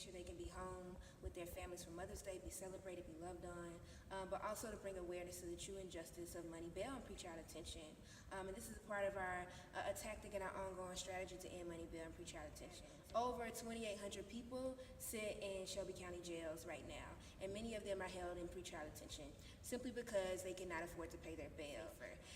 sure they can be home with their families for Mother's Day, be celebrated, be loved on, but also to bring awareness to the true injustice of money bail and pretrial detention. And this is part of our a tactic in our ongoing strategy to end money bail and pretrial detention. Over 2,800 people sit in Shelby County jails right now, and many of them are held in pretrial detention simply because they cannot afford to pay their bail.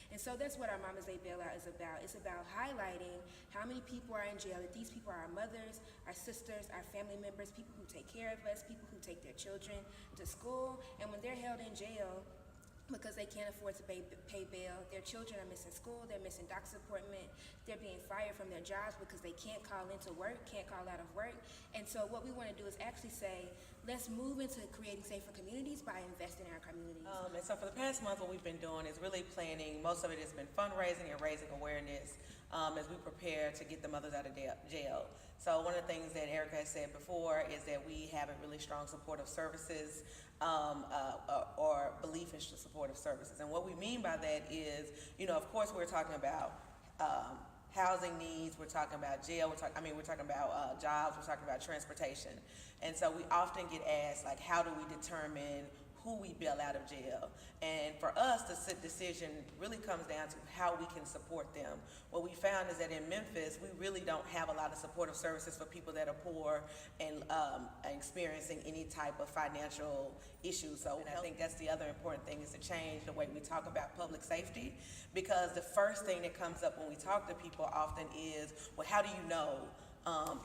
And so that's what our Mama's Day bailout is about. It's about highlighting how many people are in jail, that these people are our mothers, our sisters, our family members, people who take care of us, people who take their children to school, and when they're held in jail, because they can't afford to pay bail. Their children are missing school, they're missing doctor's appointment, they're being fired from their jobs because they can't call into work, can't call out of work. And so what we want to do is actually say, let's move into creating safer communities by investing in our communities. And so for the past month, what we've been doing is really planning. Most of it has been fundraising and raising awareness as we prepare to get the mothers out of jail. So one of the things that Erica has said before is that we have a really strong supportive services or belief in supportive services. And what we mean by that is, of course we're talking about housing needs, we're talking about jail, we're talking about jobs, we're talking about transportation. And so we often get asked, like, how do we determine who we bail out of jail? And for us, the decision really comes down to how we can support them. What we found is that in Memphis, we really don't have a lot of supportive services for people that are poor and experiencing any type of financial issues. So I think that's the other important thing, is to change the way we talk about public safety, because the first thing that comes up when we talk to people often is, well, how do you know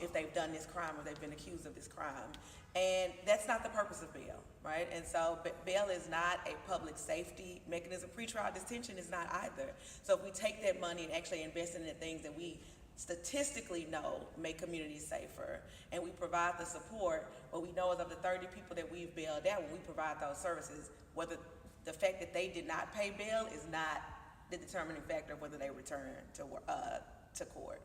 if they've done this crime or they've been accused of this crime? And that's not the purpose of bail, right? And so bail is not a public safety mechanism. Pretrial detention is not either. So if we take that money and actually invest in the things that we statistically know make communities safer, and we provide the support, what we know is of the 30 people that we've bailed out, when we provide those services, whether the fact that they did not pay bail is not the determining factor of whether they return to court.